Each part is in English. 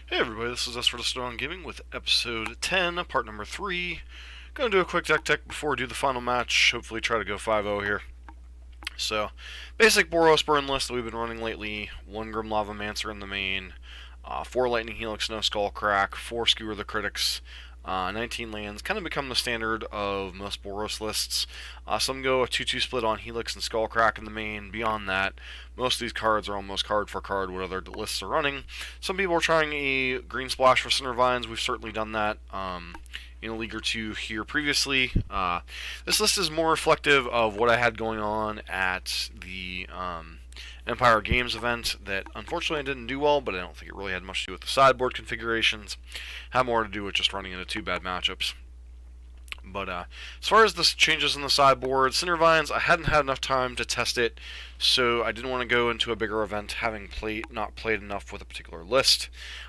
Hey everybody, this is us for the Stone Gaming with episode 10, part number 3. Gonna do a quick deck tech before we do the final match, hopefully try to go 5-0 here. So, basic Boros burn list that we've been running lately, 1 Grim Lava Mancer in the main, 4 Lightning Helix, no Skull Crack, 4 Skewer the Critics, 19 lands, kind of become the standard of most Boros lists. Some go a 2-2 split on Helix and Skullcrack in the main. Beyond that, most of these cards are almost card for card what other lists are running. Some people are trying a green splash for Center Vines. We've certainly done that in a league or two here previously. This list is more reflective of what I had going on at the Empire Games event that unfortunately I didn't do well, but I don't think it really had much to do with the sideboard configurations. Had more to do with just running into 2 bad matchups. But as far as the changes in the sideboard, Center Vines, I hadn't had enough time to test it, so I didn't want to go into a bigger event having not played enough with a particular list.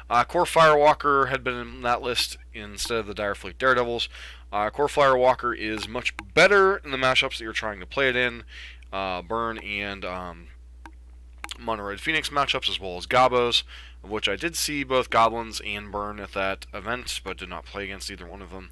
Core Firewalker had been in that list instead of the Direfleet Daredevils. Core Firewalker is much better in the matchups that you're trying to play it in. Burn and Mono Red Phoenix matchups, as well as Gobos, of which I did see both Goblins and Burn at that event, but did not play against either one of them.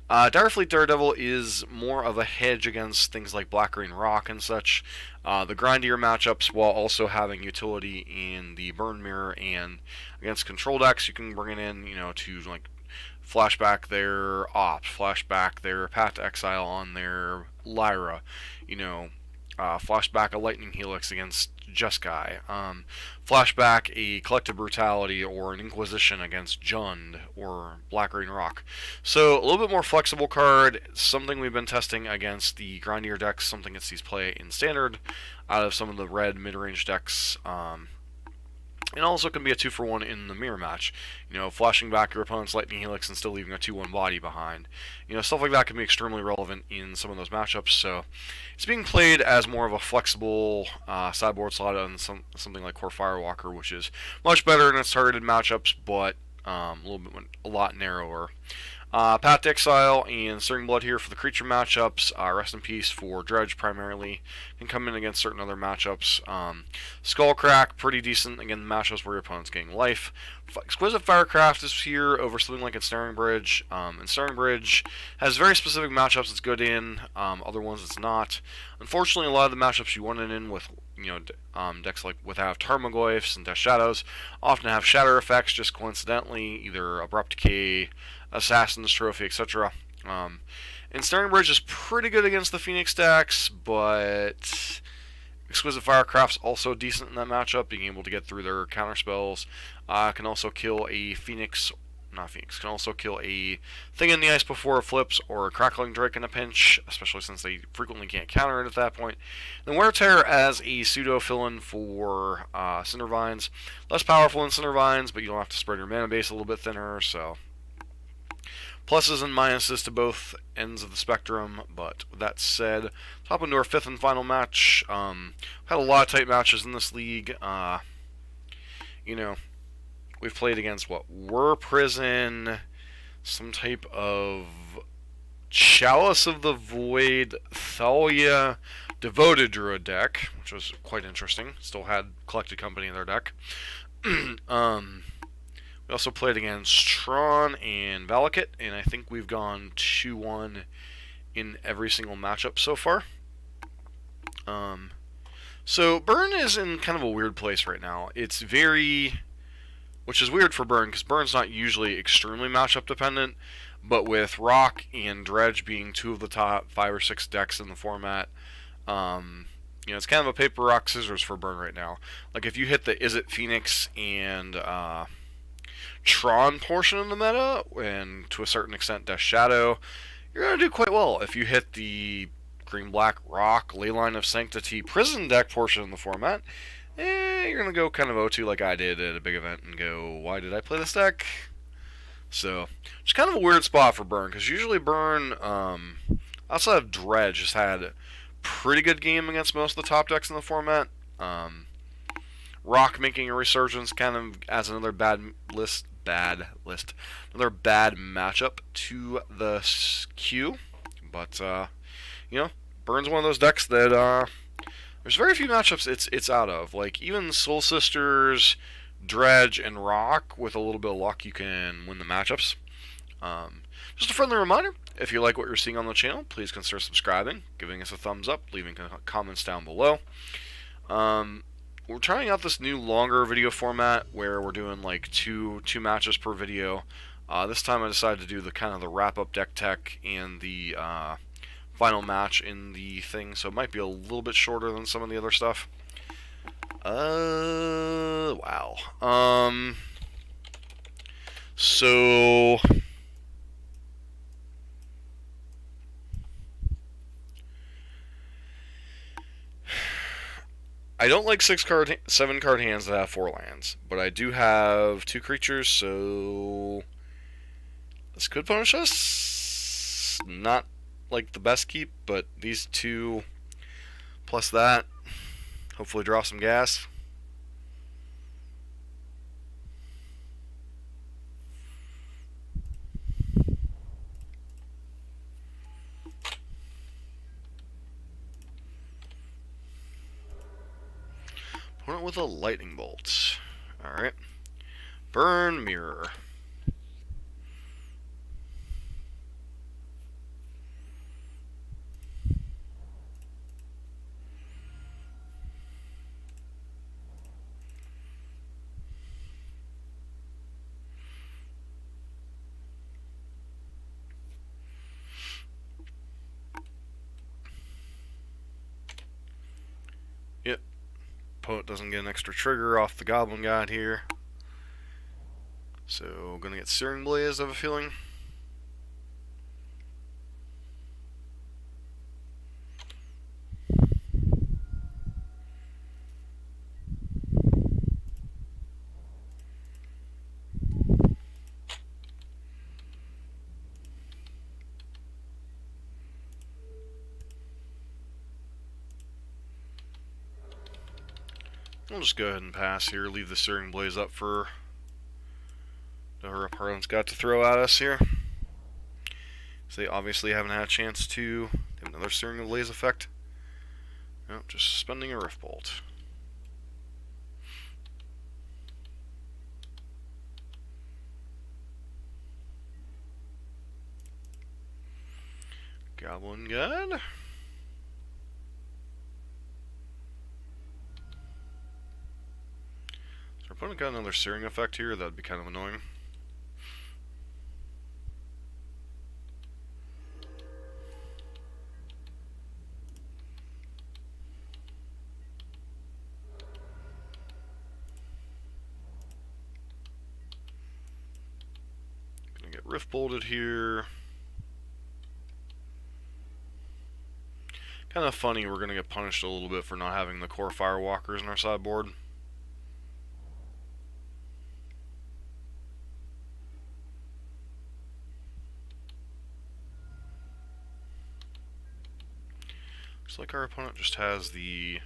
Direfleet Daredevil is more of a hedge against things like Black Green Rock and such. The grindier matchups, while also having utility in the Burn Mirror and against control decks, you can bring it in, to like flashback their Opt, flashback their Path to Exile on their Lyra, flashback a Lightning Helix against Jeskai, flashback a Collective Brutality or an Inquisition against Jund or Black Green Rock. So a little bit more flexible card, something we've been testing against the grindier decks, something that sees play in Standard out of some of the red mid-range decks. And also can be a 2-for-1 in the mirror match. Flashing back your opponent's Lightning Helix and still leaving a 2-1 body behind. Stuff like that can be extremely relevant in some of those matchups. So it's being played as more of a flexible sideboard slot on something like Core Firewalker, which is much better in its targeted matchups, but a lot narrower. Path to Exile and Stirring Blood here for the creature matchups. Rest in Peace for Dredge primarily. Can come in against certain other matchups. Skullcrack, pretty decent again matchups where your opponent's getting life. Exquisite Firecraft is here over something like Ensnaring Bridge. Ensnaring Bridge has very specific matchups it's good in, other ones it's not. Unfortunately, a lot of the matchups you want it in with decks like have Tarmogoyfs and Death Shadows often have shatter effects just coincidentally, either Abrupt Decay, Assassin's Trophy, etc. Ensnaring Bridge is pretty good against the Phoenix decks, but Exquisite Firecraft's also decent in that matchup, being able to get through their counterspells. Can also kill a can also kill a Thing in the Ice before it flips, or a Crackling Drake in a pinch, especially since they frequently can't counter it at that point. Then Wear Tear as a pseudo fill-in for Cinder Vines. Less powerful than Cinder Vines, but you don't have to spread your mana base a little bit thinner, so pluses and minuses to both ends of the spectrum. But with that said, let's hop into our 5th and final match. Had a lot of tight matches in this league. We've played against Were Prison, some type of Chalice of the Void, Thalia, Devoted Druid deck, which was quite interesting. Still had Collected Company in their deck. We also played against Tron and Valakut, and I think we've gone 2-1 in every single matchup so far. So Burn is in kind of a weird place right now. Which is weird for Burn, because Burn's not usually extremely matchup dependent, but with Rock and Dredge being 2 of the top 5 or 6 decks in the format, it's kind of a paper, rock, scissors for Burn right now. Like, if you hit the Is It Phoenix and Tron portion of the meta, and to a certain extent Death Shadow, you're going to do quite well. If you hit the Green-Black Rock, Leyline of Sanctity Prison deck portion of the format, you're going to go kind of O2 like I did at a big event and go, why did I play this deck? So, it's kind of a weird spot for Burn, because usually Burn, outside of Dredge, has had a pretty good game against most of the top decks in the format. Rock making a resurgence kind of as another bad matchup to the Q. But, Burn's one of those decks that, there's very few matchups it's out of. Like, even Soul Sisters, Dredge and Rock. With a little bit of luck, you can win the matchups. Just a friendly reminder, if you like what you're seeing on the channel, please consider subscribing, giving us a thumbs up, leaving comments down below. We're trying out this new longer video format where we're doing like two matches per video. This time I decided to do the kind of the wrap-up deck tech and the final match in the thing, so it might be a little bit shorter than some of the other stuff. Wow. So I don't like 7 card hands that have 4 lands, but I do have 2 creatures, so this could punish us. Not like the best keep, but these 2 plus that, hopefully draw some gas. Opponent with a lightning bolt. Alright. Burn Mirror. Yep. Opponent doesn't get an extra trigger off the Goblin God here. So, gonna get Searing Blaze, I have a feeling. We'll just go ahead and pass here, leave the Searing Blaze up for our opponent's got to throw at us here. So they obviously haven't had a chance to have another Searing Blaze effect. Nope, just spending a Rift Bolt. Goblin God. So our opponent got another Searing effect here, that'd be kind of annoying. Gonna get Rift Bolted here. Kind of funny, we're going to get punished a little bit for not having the core Firewalkers in our sideboard. Looks like our opponent just has the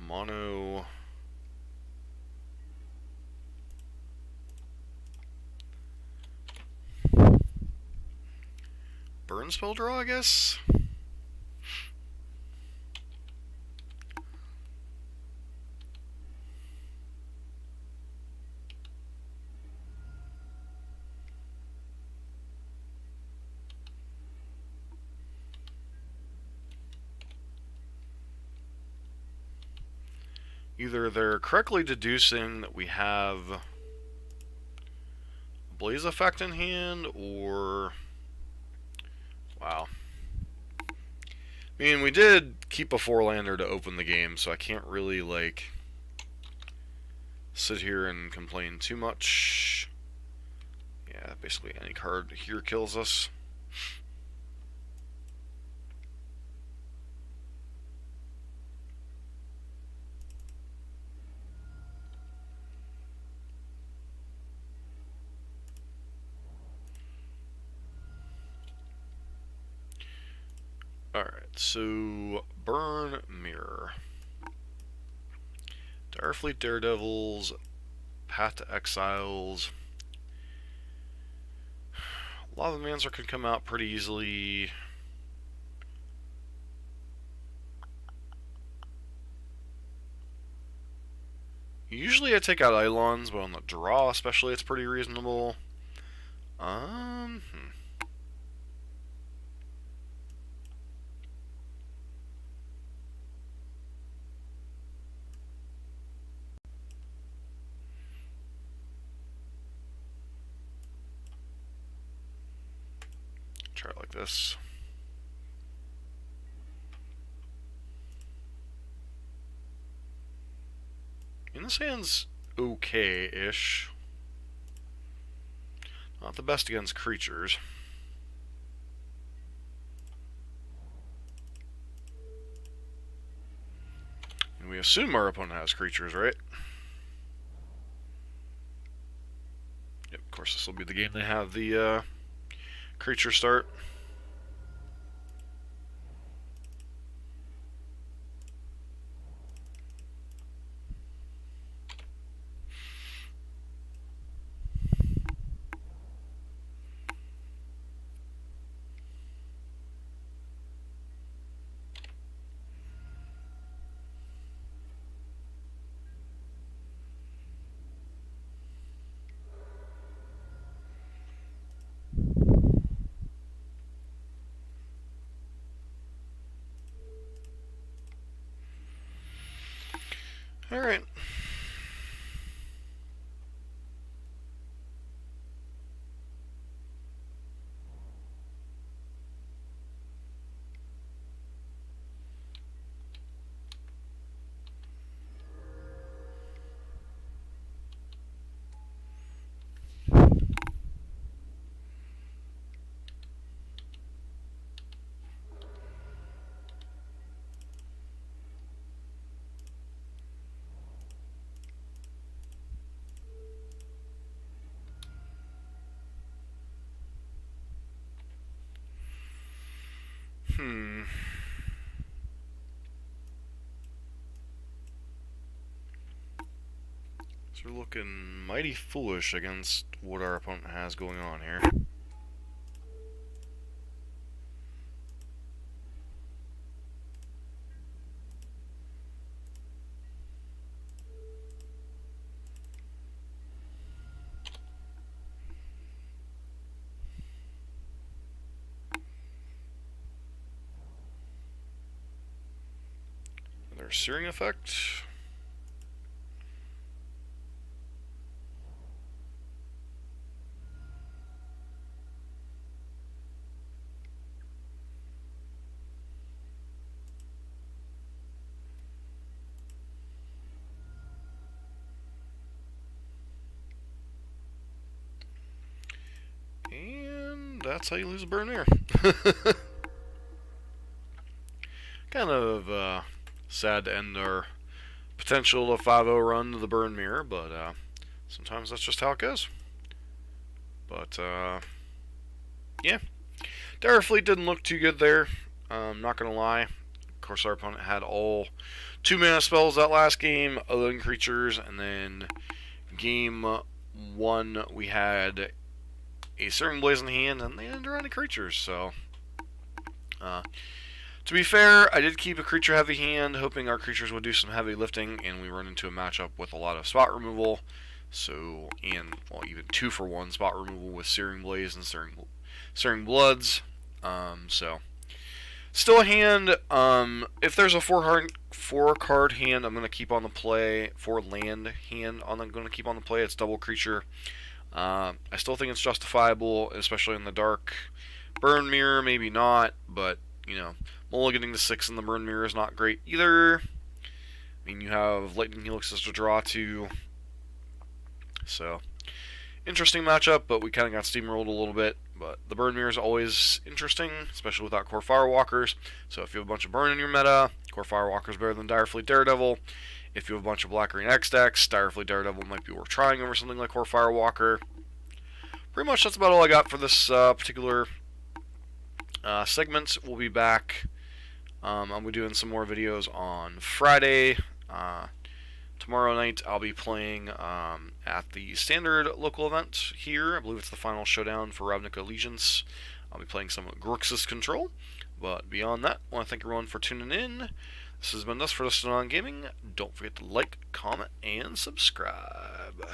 mono burn spell draw, I guess? Either they're correctly deducing that we have a Blaze effect in hand, or... Wow. I mean, we did keep a 4-lander to open the game, so I can't really, like, sit here and complain too much. Yeah, basically any card here kills us. Alright, so Burn Mirror. Direfleet Daredevils, Path to Exiles. Lava Mancer can come out pretty easily. Usually I take out Eidolons, but on the draw especially it's pretty reasonable. Try it like this. And this hand's okay-ish. Not the best against creatures. And we assume our opponent has creatures, right? Yep, of course this will be the game they have the creature start. Alright. So we're looking mighty foolish against what our opponent has going on here. Their Searing effect. And that's how you lose a burn mirror. Kind of sad to end our potential to 5-0 run to the burn mirror, but sometimes that's just how it goes. But yeah, Dire Fleet didn't look too good there. Not gonna lie. Of course, our opponent had all 2-mana spells that last game, other than creatures, and then game 1 we had a Searing Blaze in hand, and they didn't draw any creatures. So, to be fair, I did keep a creature heavy hand, hoping our creatures would do some heavy lifting, and we run into a matchup with a lot of spot removal. So, and well, even 2-for-1 spot removal with Searing Blaze and Searing Bloods. So, still a hand. If there's a 4-card hand, I'm gonna keep on the play. 4-land hand, I'm gonna keep on the play. It's double creature. I still think it's justifiable, especially in the dark. Burn Mirror, maybe not, but you know, mulliganing the 6 in the Burn Mirror is not great either. I mean, you have Lightning Helixes to draw to. So, interesting matchup, but we kind of got steamrolled a little bit. But the Burn Mirror is always interesting, especially without Core Firewalkers. So if you have a bunch of Burn in your meta, Core Firewalker is better than Dire Fleet Daredevil. If you have a bunch of Black-Green X decks, Dire Fleet Daredevil might be worth trying over something like Core Firewalker. Pretty much that's about all I got for this particular segment. We'll be back. I'll be doing some more videos on Friday. Tomorrow night I'll be playing at the standard local event here. I believe it's the final showdown for Ravnica Allegiance. I'll be playing some Grixis Control. But beyond that, I want to thank everyone for tuning in. This has been Us for Listening on Gaming. Don't forget to like, comment, and subscribe.